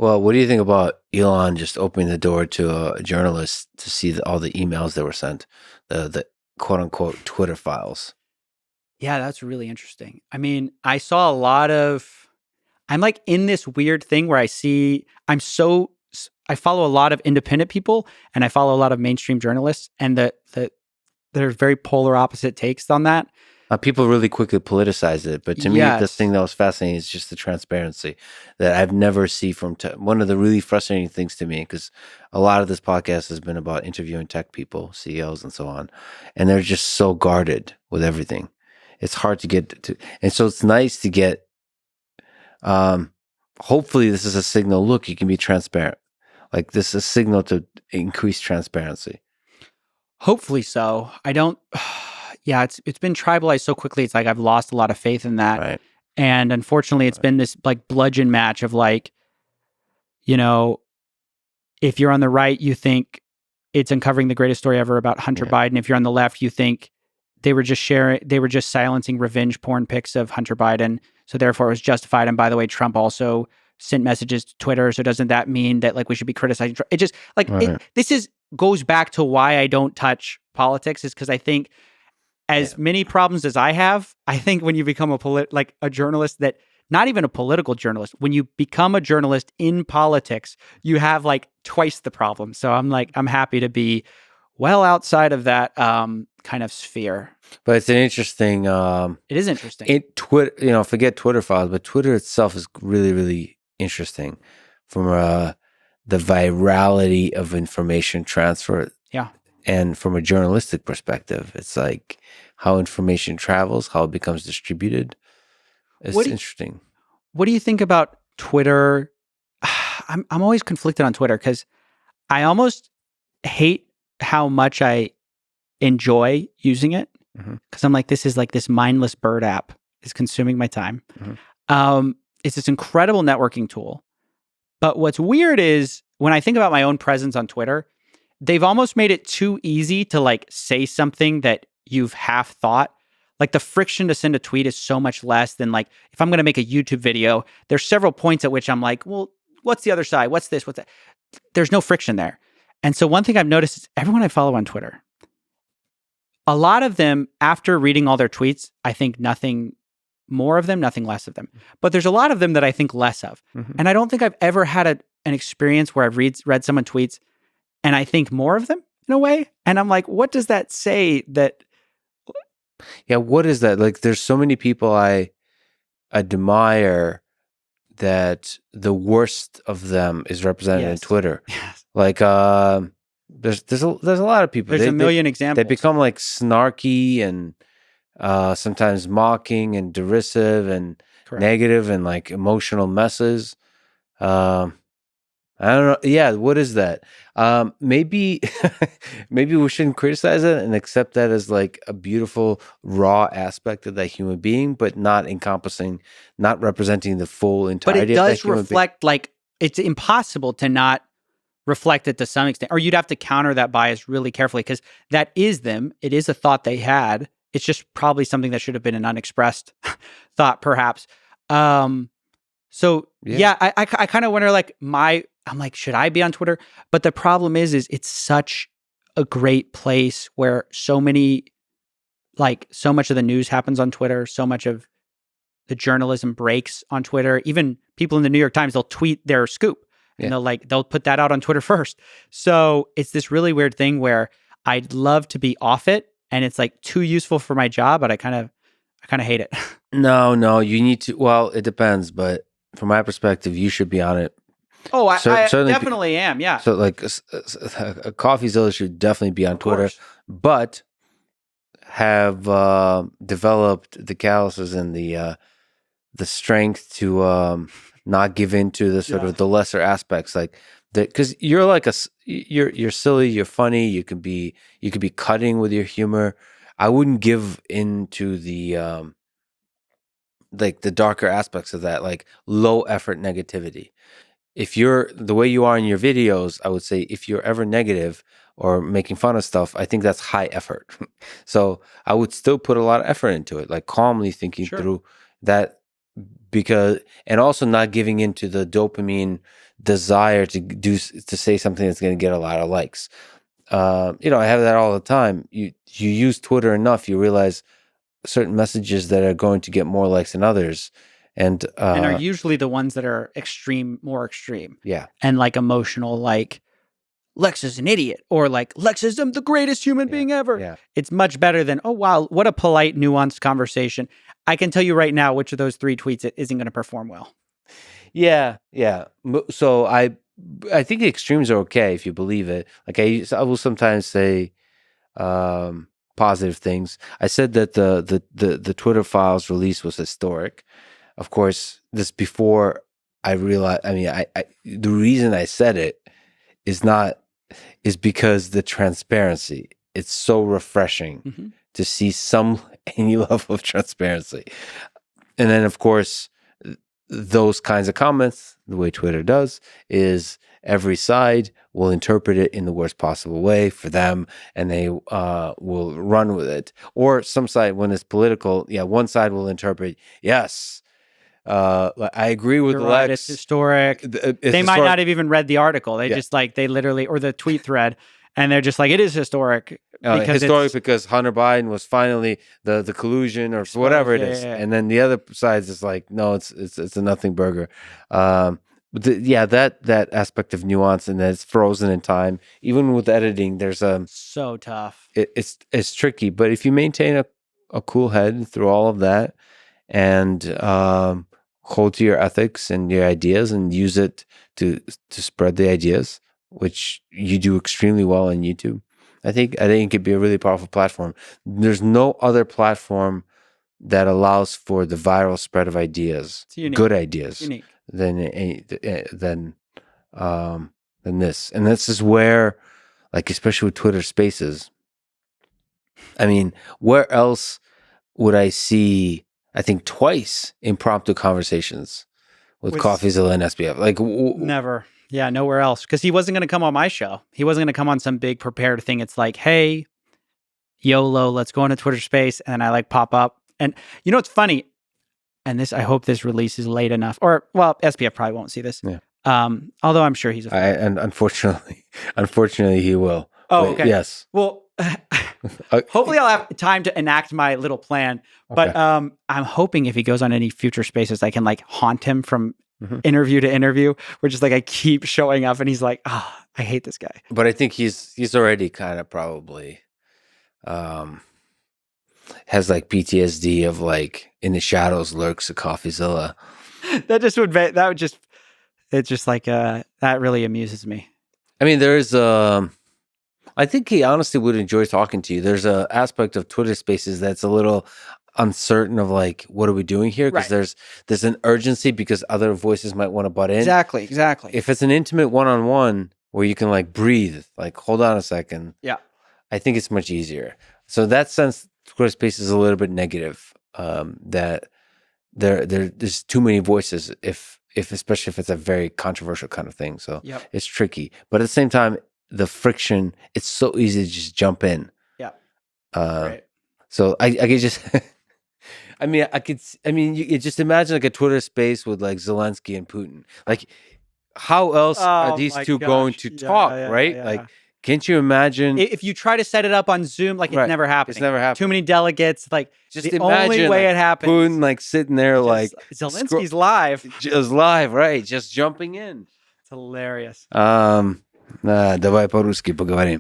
Well, what do you think about Elon just opening the door to a journalist to see all the emails that were sent, the quote unquote Twitter files? Yeah, that's really interesting. I mean, I saw a lot of I'm like in this weird thing where I follow a lot of independent people and I follow a lot of mainstream journalists, and there's very polar opposite takes on that. People really quickly politicize it, but to me, the thing Yes. that was fascinating is just the transparency that I've never seen from one of the really frustrating things to me, because a lot of this podcast has been about interviewing tech people, CEOs, and so on, and they're just so guarded with everything. It's hard to get to, and so it's nice to get. Hopefully, this is a signal. Look, you can be transparent. Like this is a signal to increase transparency. Hopefully so. I don't yeah, it's been tribalized so quickly. It's like I've lost a lot of faith in that. Right. And unfortunately, it's been this like bludgeon match of like, you know, if you're on the right, you think it's uncovering the greatest story ever about Hunter Yeah. Biden. If you're on the left, you think they were just silencing revenge porn pics of Hunter Biden. So therefore it was justified. And by the way, Trump also sent messages to Twitter. So doesn't that mean that like we should be criticizing Trump? It just like Right. this is goes back to why I don't touch politics, is because I think Yeah. as many problems as I have, I think when you become a journalist, that not even a political journalist, when you become a journalist in politics, you have like twice the problem. So I'm happy to be well outside of that kind of sphere. But it's an interesting. It is interesting. Twitter, forget Twitter files, but Twitter itself is really, really interesting from the virality of information transfer. Yeah. And from a journalistic perspective, it's like how information travels, how it becomes distributed. It's interesting. What do you think about Twitter? I'm always conflicted on Twitter because I almost hate how much I enjoy using it, because I'm like, this is like this mindless bird app is consuming my time. It's this incredible networking tool. But what's weird is when I think about my own presence on Twitter, they've almost made it too easy to like say something that you've half thought. Like the friction to send a tweet is so much less than like if I'm going to make a YouTube video, there's several points at which I'm like, well, what's the other side? What's this? What's that? There's no friction there. And so one thing I've noticed is everyone I follow on Twitter, a lot of them, after reading all their tweets, I think nothing more of them, nothing less of them. But there's a lot of them that I think less of. And I don't think I've ever had an experience where I've read someone tweets and I think more of them in a way. And I'm like, what does that say that? Yeah, what is that? Like, there's so many people I admire that the worst of them is represented in Twitter. Yes. Like, there's a lot of people. There's a million examples. They become like snarky and sometimes mocking and derisive and negative and like emotional messes. I don't know. Yeah, what is that? Maybe maybe we shouldn't criticize it and accept that as like a beautiful raw aspect of that human being, but not representing the full entirety. But it does reflect, like, it's impossible to not reflect it to some extent, or you'd have to counter that bias really carefully, because that is them. It is a thought they had. It's just probably something that should have been an unexpressed thought, perhaps. So yeah, I kind of wonder, like, I'm like, should I be on Twitter? But the problem is it's such a great place where so much of the news happens on Twitter. So much of the journalism breaks on Twitter. Even people in the New York Times, they'll tweet their scoop and they'll put that out on Twitter first. So it's this really weird thing where I'd love to be off it, and it's like too useful for my job, but I kind of hate it. No, you need to. Well, it depends, but from my perspective, you should be on it. Oh, I definitely am. Yeah. So like a Coffeezilla should definitely be on Twitter, but have developed the calluses and the strength to not give in to the sort of the lesser aspects, like that, because you're like you're silly, you're funny, you could be cutting with your humor. I wouldn't give into the like the darker aspects of that, like low effort negativity. If you're the way you are in your videos, I would say if you're ever negative or making fun of stuff, I think that's high effort. So I would still put a lot of effort into it, like calmly thinking through that. and also not giving into the dopamine desire to say something that's going to get a lot of likes. I have that all the time. You use Twitter enough, you realize certain messages that are going to get more likes than others, and are usually the ones that are more extreme. Yeah, and like emotional, like Lex is an idiot, or like Lex is the greatest human being ever. Yeah. It's much better than, oh wow, what a polite, nuanced conversation. I can tell you right now which of those 3 tweets it isn't going to perform well. Yeah. So I think the extremes are okay if you believe it. Like I will sometimes say positive things. I said that the Twitter files release was historic. Of course, this before I realized. I mean, I the reason I said it is because the transparency. It's so refreshing to see any level of transparency, and then of course those kinds of comments, the way Twitter does, is every side will interpret it in the worst possible way for them, and they will run with it. Or some side, when it's political, one side will interpret, yes, I agree with Lex. It's historic. They might not have even read the article. They just they literally, or the tweet thread, and they're just like, it is historic. Because Hunter Biden was finally the collusion or whatever it is. And then the other side is like, no, it's a nothing burger. That aspect of nuance, and that it's frozen in time. Even with editing, there's so tough. It's tricky, but if you maintain a cool head through all of that, and hold to your ethics and your ideas, and use it to spread the ideas, which you do extremely well on YouTube, I think it could be a really powerful platform. There's no other platform that allows for the viral spread of ideas, good ideas, than this. And this is where, like, especially with Twitter Spaces, I mean, where else would I see, I think, twice impromptu conversations with Coffeezilla and SBF? Like, never. Yeah, nowhere else. Because he wasn't going to come on my show. He wasn't going to come on some big prepared thing. It's like, hey, YOLO, let's go on a Twitter space. And I pop up. And you know what's funny? And I hope this releases late enough. Or, well, SPF probably won't see this. Yeah. Although I'm sure he's a fan. And unfortunately, he will. Oh, okay. Yes. Well, hopefully I'll have time to enact my little plan. Okay. But I'm hoping if he goes on any future spaces, I can haunt him from interview to interview, where just I keep showing up and he's like, I hate this guy. But I think he's already kind of probably has PTSD of in the shadows lurks a Coffeezilla. That really amuses me. I mean, there's I think he honestly would enjoy talking to you. There's a aspect of Twitter Spaces that's a little uncertain of what are we doing here, because there's an urgency because other voices might want to butt in. Exactly. If it's an intimate one-on-one where you can breathe, hold on a second. Yeah, I think it's much easier. So in that sense, Twitter Space is a little bit negative. That there's too many voices especially if it's a very controversial kind of thing. So It's tricky. But at the same time, the friction, it's so easy to just jump in. Yeah. Right. So I could just you just imagine a Twitter space with Zelensky and Putin. How else are these two going to talk, right? Yeah. Can't you imagine if you try to set it up on Zoom, it's never happening. It's never happened. Too many delegates. Just the imagine only way it happens. Putin sitting there Zelensky's live. Just live, right? Just jumping in. It's hilarious. Давай по-русски поговорим.